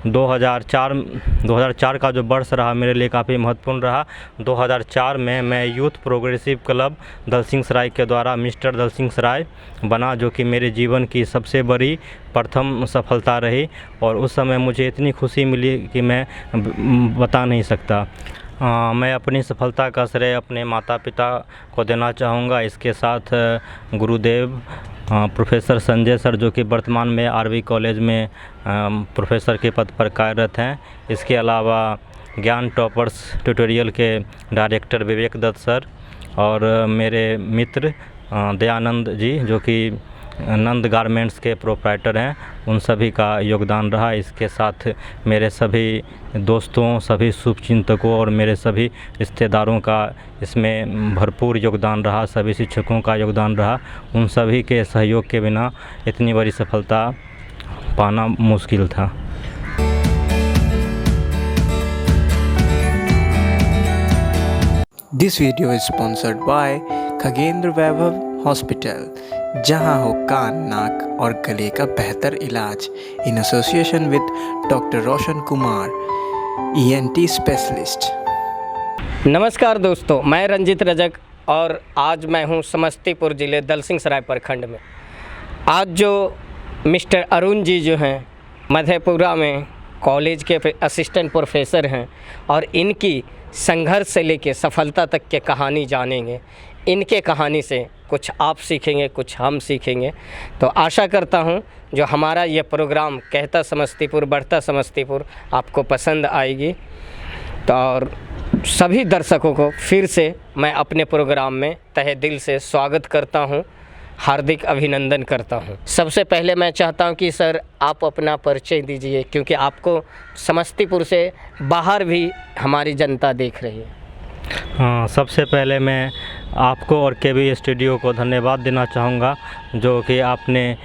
2004 का जो वर्ष रहा मेरे लिए काफ़ी महत्वपूर्ण रहा। 2004 में मैं यूथ प्रोग्रेसिव क्लब दलसिंह सराय के द्वारा मिस्टर दलसिंह सराय बना, जो कि मेरे जीवन की सबसे बड़ी प्रथम सफलता रही। और उस समय मुझे इतनी खुशी मिली कि मैं बता नहीं सकता। मैं अपनी सफलता का श्रेय अपने माता पिता को देना चाहूँगा। इसके साथ गुरुदेव प्रोफेसर संजय सर, जो कि वर्तमान में आरवी कॉलेज में प्रोफेसर के पद पर कार्यरत हैं। इसके अलावा ज्ञान टॉपर्स ट्यूटोरियल के डायरेक्टर विवेक दत्त सर और मेरे मित्र दयानंद जी, जो कि नंद गारमेंट्स के प्रोप्राइटर हैं, उन सभी का योगदान रहा। इसके साथ मेरे सभी दोस्तों, सभी शुभचिंतकों और मेरे सभी रिश्तेदारों का इसमें भरपूर योगदान रहा। सभी शिक्षकों का योगदान रहा। उन सभी के सहयोग के बिना इतनी बड़ी सफलता पाना मुश्किल था। This video is sponsored by Khagendra Vaibhav hospital, जहां हो कान, नाक और गले का बेहतर इलाज, in association with doctor Roshan Kumar, ENT specialist. नमस्कार दोस्तों, मैं रंजित रजक और आज मैं हूं समस्तीपुर ज़िले दलसिंह सराय प्रखंड में। आज जो मिस्टर अरुण जी जो हैं मधेपुरा में कॉलेज के असिस्टेंट प्रोफेसर हैं और इनकी संघर्ष से लेके सफलता तक के कहानी जानेंगे। इनके कहानी से कुछ आप सीखेंगे, कुछ हम सीखेंगे। तो आशा करता हूं जो हमारा ये प्रोग्राम कहता समस्तीपुर बढ़ता समस्तीपुर आपको पसंद आएगी। तो और सभी दर्शकों को फिर से मैं अपने प्रोग्राम में तहे दिल से स्वागत करता हूं, हार्दिक अभिनंदन करता हूं। सबसे पहले मैं चाहता हूं कि सर आप अपना परिचय दीजिए, क्योंकि आपको समस्तीपुर से बाहर भी हमारी जनता देख रही है। हाँ, सबसे पहले मैं आपको और केबी स्टूडियो को धन्यवाद देना चाहूँगा, जो कि आपने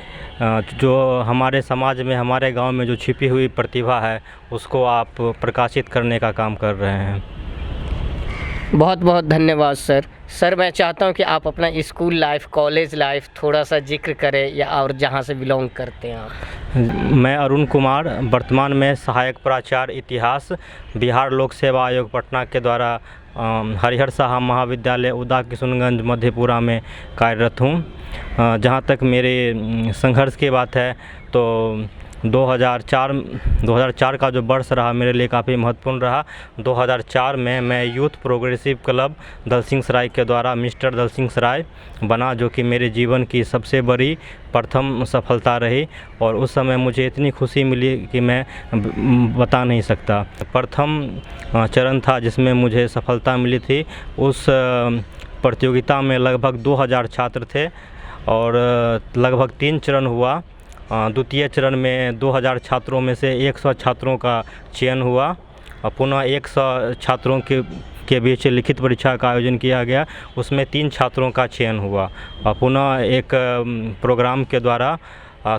जो हमारे समाज में, हमारे गांव में जो छिपी हुई प्रतिभा है उसको आप प्रकाशित करने का काम कर रहे हैं। बहुत बहुत धन्यवाद सर। सर मैं चाहता हूं कि आप अपना स्कूल लाइफ, कॉलेज लाइफ थोड़ा सा जिक्र करें, या और जहां से बिलोंग करते हैं आप। मैं अरुण कुमार, वर्तमान में सहायक प्राचार्य इतिहास बिहार लोक सेवा आयोग पटना के द्वारा हरिहर साहा महाविद्यालय उदा किशुनगंज मधेपुरा में कार्यरत हूँ। जहाँ तक मेरे संघर्ष की बात है तो 2004 का जो वर्ष रहा मेरे लिए काफ़ी महत्वपूर्ण रहा। 2004 में मैं यूथ प्रोग्रेसिव क्लब दलसिंह सराय के द्वारा मिस्टर दलसिंह सराय बना, जो कि मेरे जीवन की सबसे बड़ी प्रथम सफलता रही। और उस समय मुझे इतनी खुशी मिली कि मैं बता नहीं सकता। प्रथम चरण था जिसमें मुझे सफलता मिली थी। उस प्रतियोगिता में लगभग 2000 छात्र थे और लगभग 3 चरण हुआ। द्वितीय चरण में 2000 छात्रों में से 100 छात्रों का चयन हुआ और पुनः 100 छात्रों के बीच लिखित परीक्षा का आयोजन किया गया। उसमें 3 छात्रों का चयन हुआ और पुनः एक प्रोग्राम के द्वारा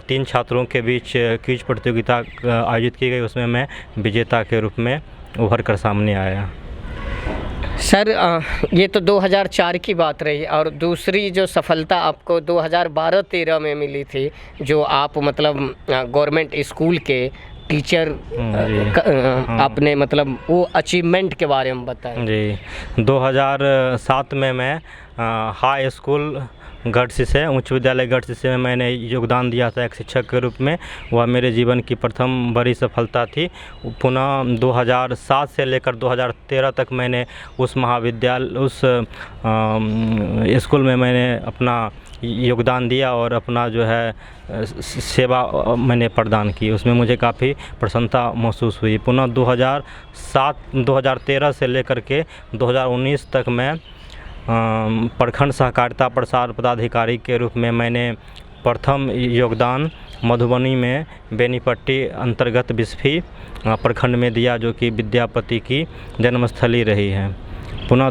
3 छात्रों के बीच क्विज प्रतियोगिता आयोजित की गई। उसमें मैं विजेता के रूप में उभर कर सामने आया। सर ये तो 2004 की बात रही, और दूसरी जो सफलता आपको 2012-13 में मिली थी, जो आप मतलब गवर्नमेंट स्कूल के टीचर आपने मतलब वो अचीवमेंट के बारे में बताएं। जी, 2007 में मैं हाई स्कूल गढ़सी से, उच्च विद्यालय गढ़सी से मैंने योगदान दिया था एक शिक्षक के रूप में। वह मेरे जीवन की प्रथम बड़ी सफलता थी। पुनः 2007 से लेकर 2013 तक मैंने उस महाविद्यालय, उस स्कूल में मैंने अपना योगदान दिया और अपना जो है सेवा मैंने प्रदान की। उसमें मुझे काफ़ी प्रसन्नता महसूस हुई। पुनः 2013 से लेकर के 2019 तक मैं प्रखंड सहकारिता प्रसार पदाधिकारी के रूप में मैंने प्रथम योगदान मधुबनी में बेनीपट्टी अंतर्गत बिस्फी प्रखंड में दिया, जो कि विद्यापति की जन्मस्थली रही है। पुनः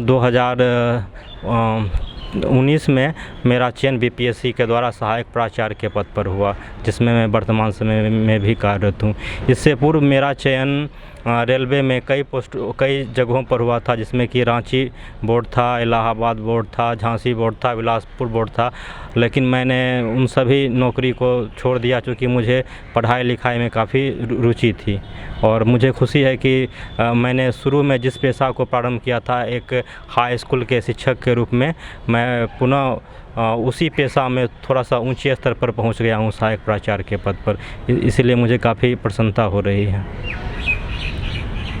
2019 में मेरा चयन बीपीएससी के द्वारा सहायक प्राचार्य के पद पर हुआ, जिसमें मैं वर्तमान समय में भी कार्यरत हूँ। इससे पूर्व मेरा चयन रेलवे में कई जगहों पर हुआ था, जिसमें कि रांची बोर्ड था, इलाहाबाद बोर्ड था, झांसी बोर्ड था, बिलासपुर बोर्ड था। लेकिन मैंने उन सभी नौकरी को छोड़ दिया, क्योंकि मुझे पढ़ाई लिखाई में काफ़ी रुचि थी। और मुझे खुशी है कि मैंने शुरू में जिस पेशा को प्रारंभ किया था, एक हाई स्कूल के शिक्षक के रूप में, मैं पुनः उसी पेशा में थोड़ा सा ऊंचे स्तर पर पहुंच गया हूं, सहायक प्राचार्य के पद पर। इसीलिए मुझे काफ़ी प्रसन्नता हो रही है।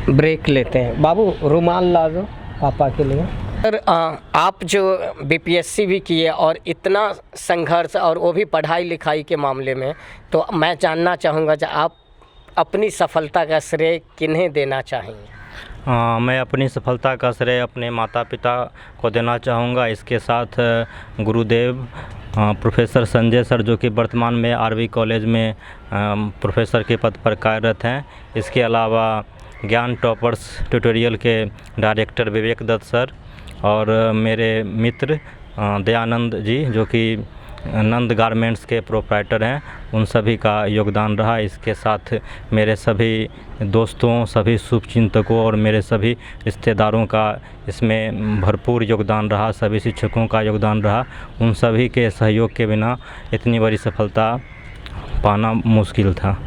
ब्रेक लेते हैं। बाबू रुमाल ला दो पापा के लिए। सर, आप जो बीपीएससी भी किए और इतना संघर्ष, और वो भी पढ़ाई लिखाई के मामले में, तो मैं जानना चाहूँगा कि आप अपनी सफलता का श्रेय किन्हें देना चाहेंगे? मैं अपनी सफलता का श्रेय अपने माता पिता को देना चाहूँगा। इसके साथ गुरुदेव प्रोफेसर संजय सर, जो कि वर्तमान में आरवी कॉलेज में प्रोफेसर के पद पर कार्यरत हैं। इसके अलावा ज्ञान टॉपर्स ट्यूटोरियल के डायरेक्टर विवेक दत्त सर, और मेरे मित्र दयानंद जी, जो कि नंद गारमेंट्स के प्रोप्राइटर हैं, उन सभी का योगदान रहा। इसके साथ मेरे सभी दोस्तों, सभी शुभचिंतकों और मेरे सभी रिश्तेदारों का इसमें भरपूर योगदान रहा, सभी शिक्षकों का योगदान रहा। उन सभी के सहयोग के बिना इतनी बड़ी सफलता पाना मुश्किल था।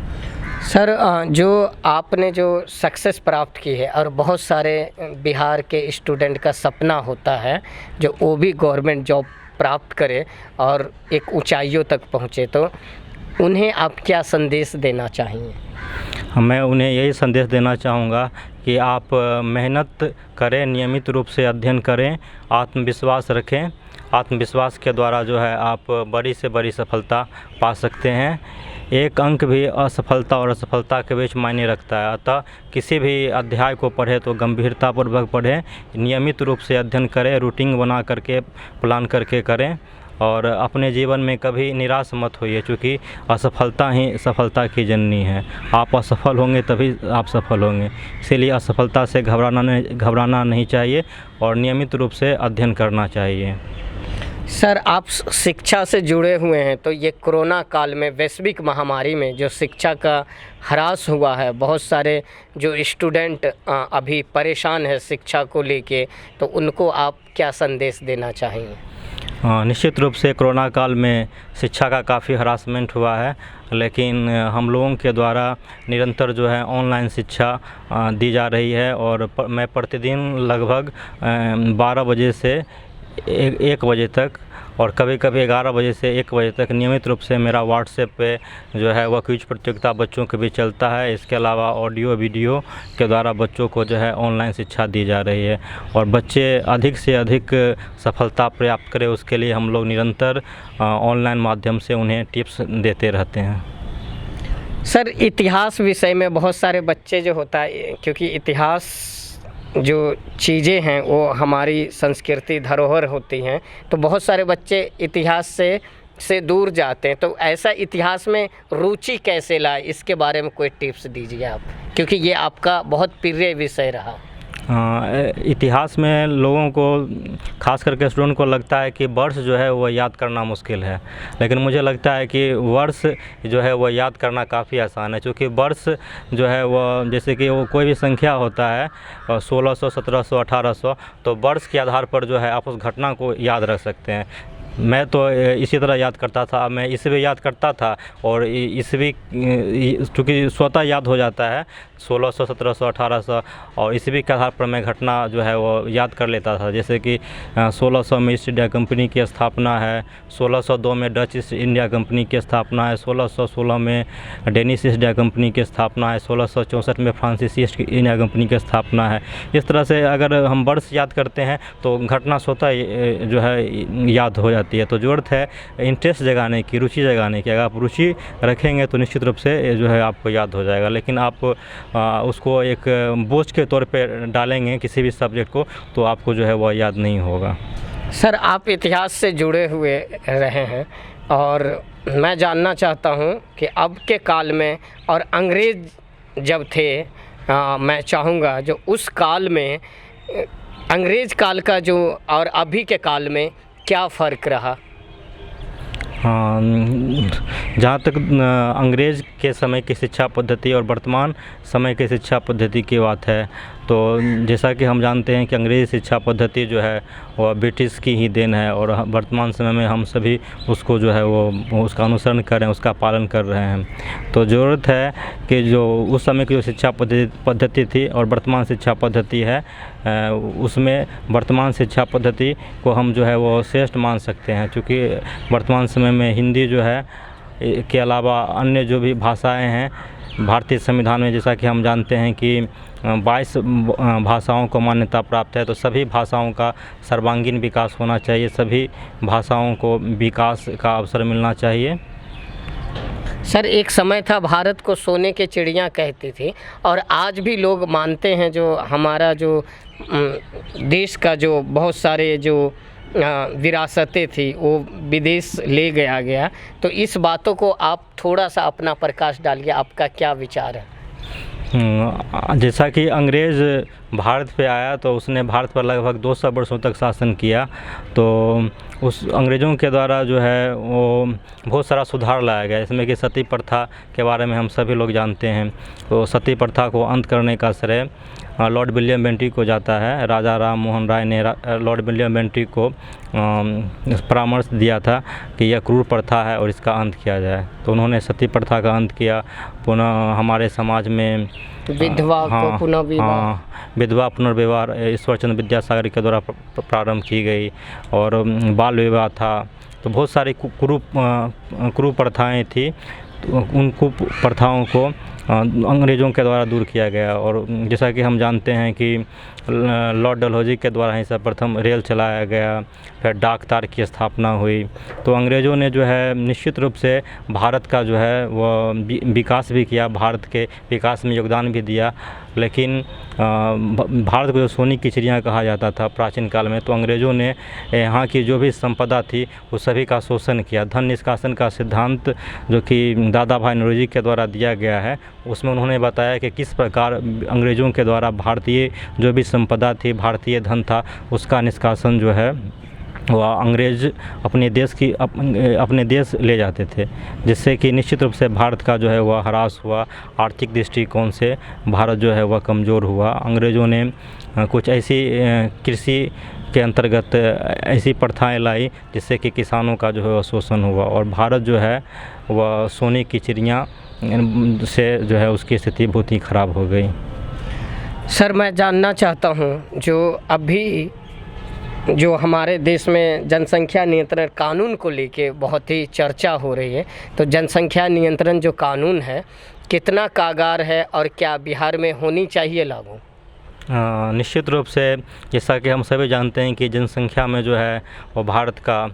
सर, जो आपने जो सक्सेस प्राप्त की है, और बहुत सारे बिहार के स्टूडेंट का सपना होता है जो वो भी गवर्नमेंट जॉब प्राप्त करे और एक ऊंचाइयों तक पहुँचे, तो उन्हें आप क्या संदेश देना चाहेंगे? मैं उन्हें यही संदेश देना चाहूँगा कि आप मेहनत करें, नियमित रूप से अध्ययन करें, आत्मविश्वास रखें। आत्मविश्वास के द्वारा जो है आप बड़ी से बड़ी सफलता पा सकते हैं। एक अंक भी असफलता और असफलता के बीच मायने रखता है। अतः किसी भी अध्याय को पढ़े तो गंभीरतापूर्वक पढ़ें, नियमित रूप से अध्ययन करें, रूटीन बना करके, प्लान करके करें, और अपने जीवन में कभी निराश मत होइए, क्योंकि असफलता ही सफलता की जननी है। आप असफल होंगे तभी आप सफल होंगे। इसीलिए असफलता से घबराना नहीं चाहिए और नियमित रूप से अध्ययन करना चाहिए। सर, आप शिक्षा से जुड़े हुए हैं, तो ये कोरोना काल में, वैश्विक महामारी में जो शिक्षा का ह्रास हुआ है, बहुत सारे जो स्टूडेंट अभी परेशान है शिक्षा को लेके, तो उनको आप क्या संदेश देना चाहेंगे? निश्चित रूप से कोरोना काल में शिक्षा का काफ़ी हरासमेंट हुआ है, लेकिन हम लोगों के द्वारा निरंतर जो है ऑनलाइन शिक्षा दी जा रही है। और मैं प्रतिदिन लगभग 12 बजे से 1 बजे तक, और कभी कभी 11 बजे से 1 बजे तक नियमित रूप से मेरा व्हाट्सएप पे जो है वह क्विज प्रतियोगिता बच्चों के बीच चलता है। इसके अलावा ऑडियो वीडियो के द्वारा बच्चों को जो है ऑनलाइन शिक्षा दी जा रही है, और बच्चे अधिक से अधिक सफलता प्राप्त करें, उसके लिए हम लोग निरंतर ऑनलाइन माध्यम से उन्हें टिप्स देते रहते हैं। सर, इतिहास विषय में बहुत सारे बच्चे जो होता है, क्योंकि इतिहास जो चीज़ें हैं वो हमारी संस्कृति धरोहर होती हैं, तो बहुत सारे बच्चे इतिहास से दूर जाते हैं। तो ऐसा इतिहास में रुचि कैसे लाए, इसके बारे में कोई टिप्स दीजिए आप, क्योंकि ये आपका बहुत प्रिय विषय रहा। इतिहास में लोगों को, खास करके स्टूडेंट को लगता है कि वर्ष जो है वो याद करना मुश्किल है, लेकिन मुझे लगता है कि वर्ष जो है वो याद करना काफ़ी आसान है। क्योंकि वर्ष जो है वो, जैसे कि वो कोई भी संख्या होता है 1600, 1700, 1800, तो वर्ष के आधार पर जो है आप उस घटना को याद रख सकते हैं। मैं तो इसी तरह याद करता था, मैं ईस्वी याद करता था, और ईस्वी चूँकि स्वतः याद हो जाता है 1600, 1700, 1800, और ईस्वी के आधार पर मैं घटना जो है वो याद कर लेता था। जैसे कि 1600 में ईस्ट इंडिया कंपनी की स्थापना है, 1602 में डच ईस्ट इंडिया कंपनी की स्थापना है, 1616 में डेनिश ईस्ट इंडिया कंपनी की स्थापना है, 1664 में फ्रांसीसी ईस्ट इंडिया कंपनी की स्थापना है। इस तरह से अगर हम वर्ष याद करते हैं तो घटना स्वतः जो है याद हो जाती है। तो ज़रूरत है इंटरेस्ट जगाने की, रुचि जगाने की। अगर आप रुचि रखेंगे तो निश्चित रूप से जो है आपको याद हो जाएगा। लेकिन आप उसको एक बोझ के तौर पे डालेंगे किसी भी सब्जेक्ट को, तो आपको जो है वह याद नहीं होगा। सर, आप इतिहास से जुड़े हुए रहे हैं, और मैं जानना चाहता हूं कि अब के काल में और अंग्रेज़ जब थे, मैं चाहूँगा जो उस काल में, अंग्रेज़ काल का जो और अभी के काल में क्या फ़र्क रहा? हाँ, जहाँ तक अंग्रेज़ के समय की शिक्षा पद्धति और वर्तमान समय की शिक्षा पद्धति की बात है, तो जैसा कि हम जानते हैं कि अंग्रेज़ी शिक्षा पद्धति जो है वह ब्रिटिश की ही देन है, और वर्तमान समय में हम सभी उसको जो है वो उसका अनुसरण कर रहे हैं, उसका पालन कर रहे हैं। तो ज़रूरत है कि जो उस समय की जो शिक्षा पद्धति थी और वर्तमान शिक्षा पद्धति है, उसमें वर्तमान शिक्षा पद्धति को हम जो है वो श्रेष्ठ मान सकते हैं, क्योंकि वर्तमान समय में हिंदी जो है के अलावा अन्य जो भी भाषाएं हैं भारतीय संविधान में, जैसा कि हम जानते हैं कि 22 भाषाओं को मान्यता प्राप्त है, तो सभी भाषाओं का सर्वांगीण विकास होना चाहिए, सभी भाषाओं को विकास का अवसर मिलना चाहिए। सर, एक समय था भारत को सोने के चिड़िया कहती थी, और आज भी लोग मानते हैं जो हमारा जो देश का जो बहुत सारे जो विरासतें थी वो विदेश ले गया। तो इस बातों को आप थोड़ा सा अपना प्रकाश डालिए, आपका क्या विचार है? जैसा कि अंग्रेज़ भारत पे आया तो उसने भारत पर लगभग 200 वर्षों तक शासन किया, तो उस अंग्रेज़ों के द्वारा जो है वो बहुत सारा सुधार लाया गया, इसमें कि सती प्रथा के बारे में हम सभी लोग जानते हैं। तो सती प्रथा को अंत करने का श्रेय लॉर्ड विलियम बेंटिक को जाता है। राजा राम मोहन राय ने लॉर्ड विलियम बेंटिक को परामर्श दिया था कि यह क्रूर प्रथा है और इसका अंत किया जाए, तो उन्होंने सती प्रथा का अंत किया। पुनः हमारे समाज में विधवा को पुनः विवाह, विधवा पुनर्विवाह ईश्वरचंद्र विद्यासागर के द्वारा प्रारंभ की गई, और बाल विवाह था। तो बहुत सारी कुरूप प्रथाएँ थी, तो उन कुप्रथाओं को अंग्रेज़ों के द्वारा दूर किया गया। और जैसा कि हम जानते हैं कि लॉर्ड डलहौजी के द्वारा ही सर्वप्रथम रेल चलाया गया, फिर डाक तार की स्थापना हुई। तो अंग्रेज़ों ने जो है निश्चित रूप से भारत का जो है वह विकास भी किया, भारत के विकास में योगदान भी दिया। लेकिन भारत को जो सोने की चिड़िया कहा जाता था प्राचीन काल में, तो अंग्रेज़ों ने यहाँ की जो भी संपदा थी उस सभी का शोषण किया। धन निष्कासन का सिद्धांत जो कि दादा भाई नौरोजी के द्वारा दिया गया है, उसमें उन्होंने बताया कि किस प्रकार अंग्रेज़ों के द्वारा भारतीय जो भी संपदा थी, भारतीय धन था, उसका निष्कासन जो है वह अंग्रेज़ अपने देश ले जाते थे, जिससे कि निश्चित रूप से भारत का जो है वह ह्रास हुआ। आर्थिक दृष्टिकोण से भारत जो है वह कमज़ोर हुआ। अंग्रेज़ों ने कुछ ऐसी कृषि के अंतर्गत ऐसी प्रथाएं लाई जिससे कि किसानों का जो है वह शोषण हुआ, और भारत जो है वह सोने की चिड़िया से जो है उसकी स्थिति बहुत ही ख़राब हो गई। सर, मैं जानना चाहता हूँ जो अभी जो हमारे देश में जनसंख्या नियंत्रण कानून को लेके बहुत ही चर्चा हो रही है, तो जनसंख्या नियंत्रण जो कानून है कितना कारगर है और क्या बिहार में होनी चाहिए लागू? निश्चित रूप से जैसा कि हम सभी जानते हैं कि जनसंख्या में जो है वो भारत का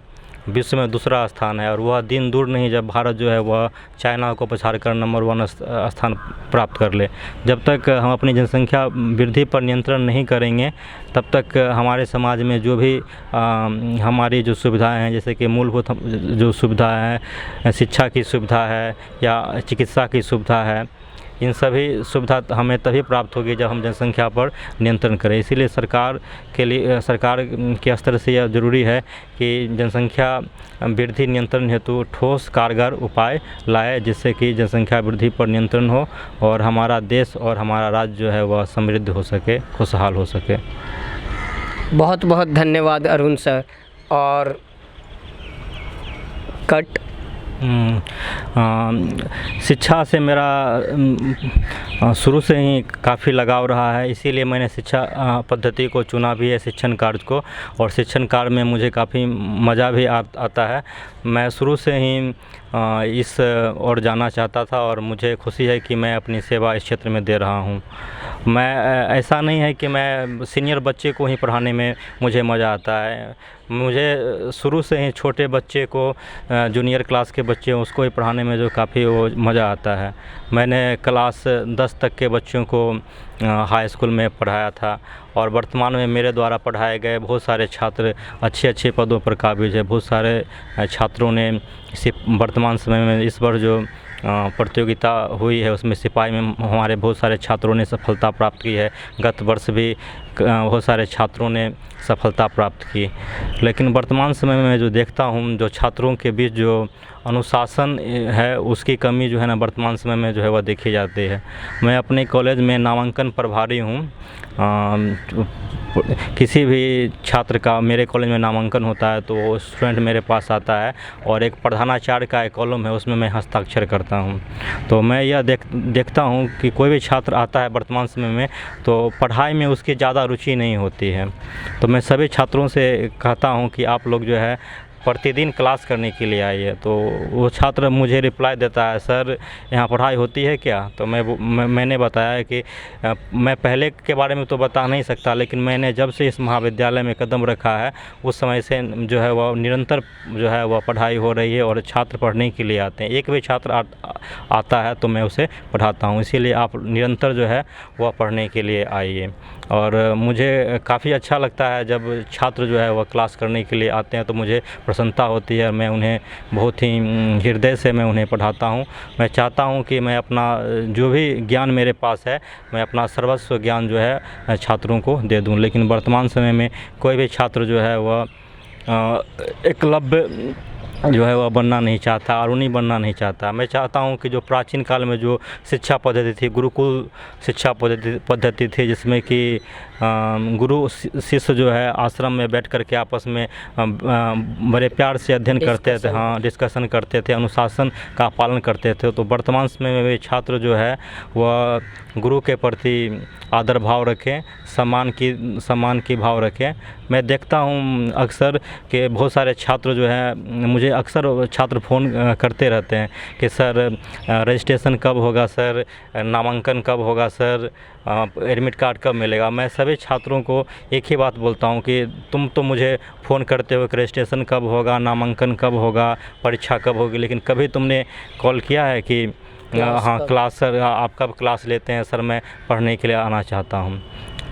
विश्व में दूसरा स्थान है, और वह दिन दूर नहीं जब भारत जो है वह चाइना को पछाड़ कर नंबर 1 स्थान प्राप्त कर ले। जब तक हम अपनी जनसंख्या वृद्धि पर नियंत्रण नहीं करेंगे तब तक हमारे समाज में जो भी हमारी जो सुविधाएं हैं, जैसे कि मूलभूत जो सुविधा है, शिक्षा की सुविधा है या चिकित्सा की सुविधा है, इन सभी सुविधा हमें तभी प्राप्त होगी जब हम जनसंख्या पर नियंत्रण करें। इसीलिए सरकार के स्तर से यह ज़रूरी है कि जनसंख्या वृद्धि नियंत्रण हेतु ठोस कारगर उपाय लाए, जिससे कि जनसंख्या वृद्धि पर नियंत्रण हो और हमारा देश और हमारा राज्य जो है वह समृद्ध हो सके, खुशहाल हो सके। बहुत बहुत धन्यवाद अरुण सर। और कट शिक्षा से मेरा शुरू से ही काफ़ी लगाव रहा है, इसीलिए मैंने शिक्षा पद्धति को चुना भी है, शिक्षण कार्य को, और शिक्षण कार्य में मुझे काफ़ी मज़ा भी आता है। मैं शुरू से ही इस ओर जाना चाहता था और मुझे खुशी है कि मैं अपनी सेवा इस क्षेत्र में दे रहा हूँ। मैं ऐसा नहीं है कि मैं सीनियर बच्चे को ही पढ़ाने में मुझे मज़ा आता है, मुझे शुरू से ही छोटे बच्चे को, जूनियर क्लास के बच्चे उसको ही पढ़ाने में जो काफ़ी वो मज़ा आता है। मैंने क्लास 10 तक के बच्चों को हाई स्कूल में पढ़ाया था, और वर्तमान में मेरे द्वारा पढ़ाए गए बहुत सारे छात्र अच्छे अच्छे पदों पर काबिज है। बहुत सारे छात्रों ने इसी वर्तमान समय में इस वर्ष जो प्रतियोगिता हुई है उसमें सिपाही में हमारे बहुत सारे छात्रों ने सफलता प्राप्त की है। गत वर्ष भी बहुत सारे छात्रों ने सफलता प्राप्त की। लेकिन वर्तमान समय में मैं जो देखता हूँ, जो छात्रों के बीच जो अनुशासन है उसकी कमी जो है ना वर्तमान समय में जो है वह देखी जाती है। मैं अपने कॉलेज में नामांकन प्रभारी हूँ। किसी भी छात्र का मेरे कॉलेज में नामांकन होता है तो वो स्टूडेंट मेरे पास आता है और एक प्रधानाचार्य का एक कॉलम है, उसमें मैं हस्ताक्षर करता हूँ। तो मैं यह देखता हूँ कि कोई भी छात्र आता है वर्तमान समय में तो पढ़ाई में उसकी ज़्यादा रुचि नहीं होती है। तो मैं सभी छात्रों से कहता हूँ कि आप लोग जो है प्रतिदिन क्लास करने के लिए आइए। तो वो छात्र मुझे रिप्लाई देता है, सर यहाँ पढ़ाई होती है क्या? तो मैंने बताया कि मैं पहले के बारे में तो बता नहीं सकता, लेकिन मैंने जब से इस महाविद्यालय में कदम रखा है उस समय से जो है वह निरंतर जो है वह पढ़ाई हो रही है और छात्र पढ़ने के लिए आते हैं। एक भी छात्र आता है तो मैं उसे पढ़ाता हूँ, इसीलिए आप निरंतर जो है वह पढ़ने के लिए आइए। और मुझे काफ़ी अच्छा लगता है जब छात्र जो है वह क्लास करने के लिए आते हैं तो मुझे प्रसन्नता होती है। मैं उन्हें बहुत ही हृदय से मैं उन्हें पढ़ाता हूँ। मैं चाहता हूँ कि मैं अपना जो भी ज्ञान मेरे पास है मैं अपना सर्वस्व ज्ञान जो है छात्रों को दे दूँ। लेकिन वर्तमान समय में कोई भी छात्र जो है वह एकलव्य जो है वह बनना नहीं चाहता, अरुणी बनना नहीं चाहता। मैं चाहता हूं कि जो प्राचीन काल में जो शिक्षा पद्धति थी, गुरुकुल शिक्षा पद्धति थी, जिसमें कि गुरु शिष्य जो है आश्रम में बैठ कर के आपस में बड़े प्यार से अध्ययन करते थे, हाँ डिस्कशन करते थे, अनुशासन का पालन करते थे। तो वर्तमान समय में भी छात्र जो है वह गुरु के प्रति आदर भाव रखें, सम्मान की भाव रखें। मैं देखता हूँ अक्सर कि बहुत सारे छात्र जो है, मुझे अक्सर छात्र फ़ोन करते रहते हैं कि सर रजिस्ट्रेशन कब होगा, सर नामांकन कब होगा, सर एडमिट कार्ड कब मिलेगा। मैं सभी छात्रों को एक ही बात बोलता हूँ कि तुम तो मुझे फ़ोन करते हो कि रजिस्ट्रेशन कब होगा, नामांकन कब होगा, परीक्षा कब होगी, लेकिन कभी तुमने कॉल किया है कि हाँ क्लास सर आप कब क्लास लेते हैं, सर मैं पढ़ने के लिए आना चाहता हूँ।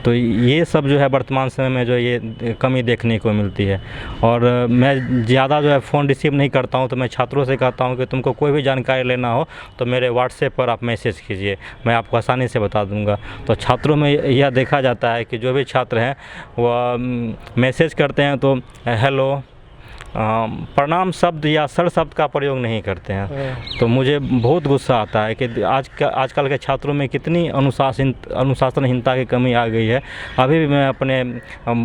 तो ये सब जो है वर्तमान समय में जो ये कमी देखने को मिलती है। और मैं ज़्यादा जो है फ़ोन रिसीव नहीं करता हूँ, तो मैं छात्रों से कहता हूँ कि तुमको कोई भी जानकारी लेना हो तो मेरे व्हाट्सएप पर आप मैसेज कीजिए, मैं आपको आसानी से बता दूँगा। तो छात्रों में यह देखा जाता है कि जो भी छात्र हैं वह मैसेज करते हैं तो हेलो प्रणाम शब्द या सर शब्द का प्रयोग नहीं करते हैं। तो मुझे बहुत गुस्सा आता है कि आजकल के छात्रों में कितनी अनुशासनहीनता की कमी आ गई है। अभी भी मैं अपने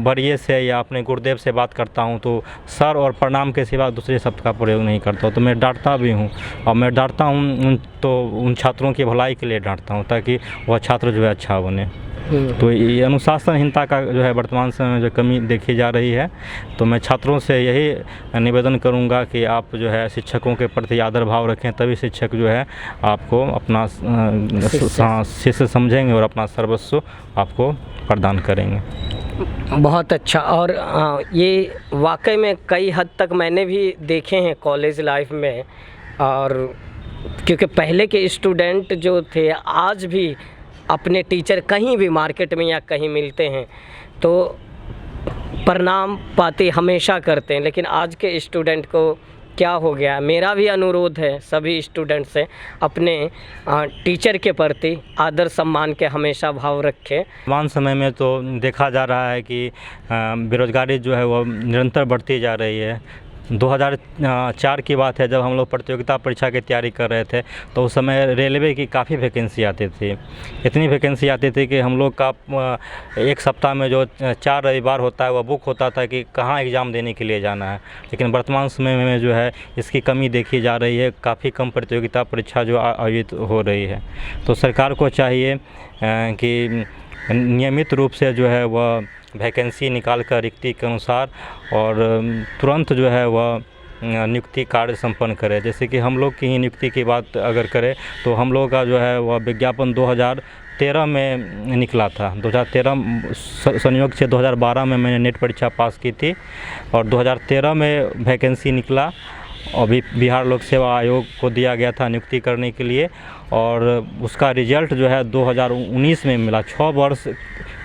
बड़े से या अपने गुरुदेव से बात करता हूं तो सर और प्रणाम के सिवा दूसरे शब्द का प्रयोग नहीं करता हूं। तो मैं डांटता भी हूं, और मैं डांटता हूं तो उन छात्रों की भलाई के लिए डांटता हूं ताकि वह छात्र जो है अच्छा बने। तो ये अनुशासनहीनता का जो है वर्तमान समय में जो कमी देखी जा रही है, तो मैं छात्रों से यही निवेदन करूंगा कि आप जो है शिक्षकों के प्रति आदर भाव रखें, तभी शिक्षक जो है आपको अपना शिष्य समझेंगे और अपना सर्वस्व आपको प्रदान करेंगे। बहुत अच्छा। और ये वाकई में कई हद तक मैंने भी देखे हैं कॉलेज लाइफ में, और क्योंकि पहले के स्टूडेंट जो थे आज भी अपने टीचर कहीं भी मार्केट में या कहीं मिलते हैं तो प्रणाम पाती हमेशा करते हैं। लेकिन आज के स्टूडेंट को क्या हो गया? मेरा भी अनुरोध है सभी स्टूडेंट से अपने टीचर के प्रति आदर सम्मान के हमेशा भाव रखें। वर्तमान समय में तो देखा जा रहा है कि बेरोजगारी जो है वो निरंतर बढ़ती जा रही है। 2004 की बात है जब हम लोग प्रतियोगिता परीक्षा की तैयारी कर रहे थे, तो उस समय रेलवे की काफ़ी वैकेंसी आती थी। इतनी वैकेंसी आती थी कि हम लोग का एक सप्ताह में जो 4 रविवार होता है वह बुक होता था कि कहाँ एग्ज़ाम देने के लिए जाना है। लेकिन वर्तमान समय में जो है इसकी कमी देखी जा रही है, काफ़ी कम प्रतियोगिता परीक्षा जो आयोजित हो रही है। तो सरकार को चाहिए कि नियमित रूप से जो है वह वैकेंसी निकाल कर रिक्ति के अनुसार और तुरंत जो है वह नियुक्ति कार्य संपन्न करे। जैसे कि हम लोग की ही नियुक्ति की बात अगर करें तो हम लोग का जो है वह विज्ञापन 2013 में निकला था। 2013 संयोग से 2012 में मैंने नेट परीक्षा पास की थी और 2013 में वैकेंसी निकला। अभी बिहार लोक सेवा आयोग को दिया गया था नियुक्ति करने के लिए, और उसका रिजल्ट जो है 2019 में मिला। 6 वर्ष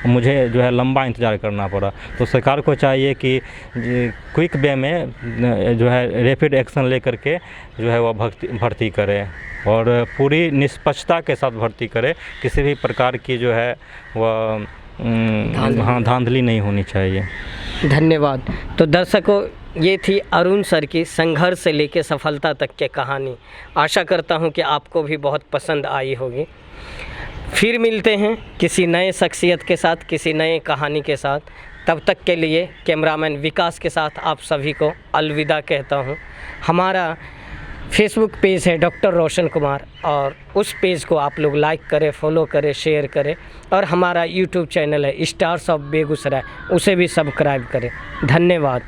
मुझे जो है लंबा इंतज़ार करना पड़ा। तो सरकार को चाहिए कि क्विक वे में जो है रैपिड एक्शन लेकर के जो है वह भर्ती करे और पूरी निष्पक्षता के साथ भर्ती करे। किसी भी प्रकार की जो है वह धांधली नहीं होनी चाहिए। धन्यवाद। तो दर्शकों, ये थी अरुण सर की संघर्ष से लेकर सफलता तक की कहानी। आशा करता हूँ कि आपको भी बहुत पसंद आई होगी। फिर मिलते हैं किसी नए शख्सियत के साथ, किसी नए कहानी के साथ। तब तक के लिए कैमरामैन विकास के साथ आप सभी को अलविदा कहता हूँ। हमारा फेसबुक पेज है डॉक्टर रोशन कुमार, और उस पेज को आप लोग लाइक करें, फॉलो करें, शेयर करें। और हमारा यूट्यूब चैनल है स्टार्स ऑफ बेगूसराय, उसे भी सब्सक्राइब करें। धन्यवाद।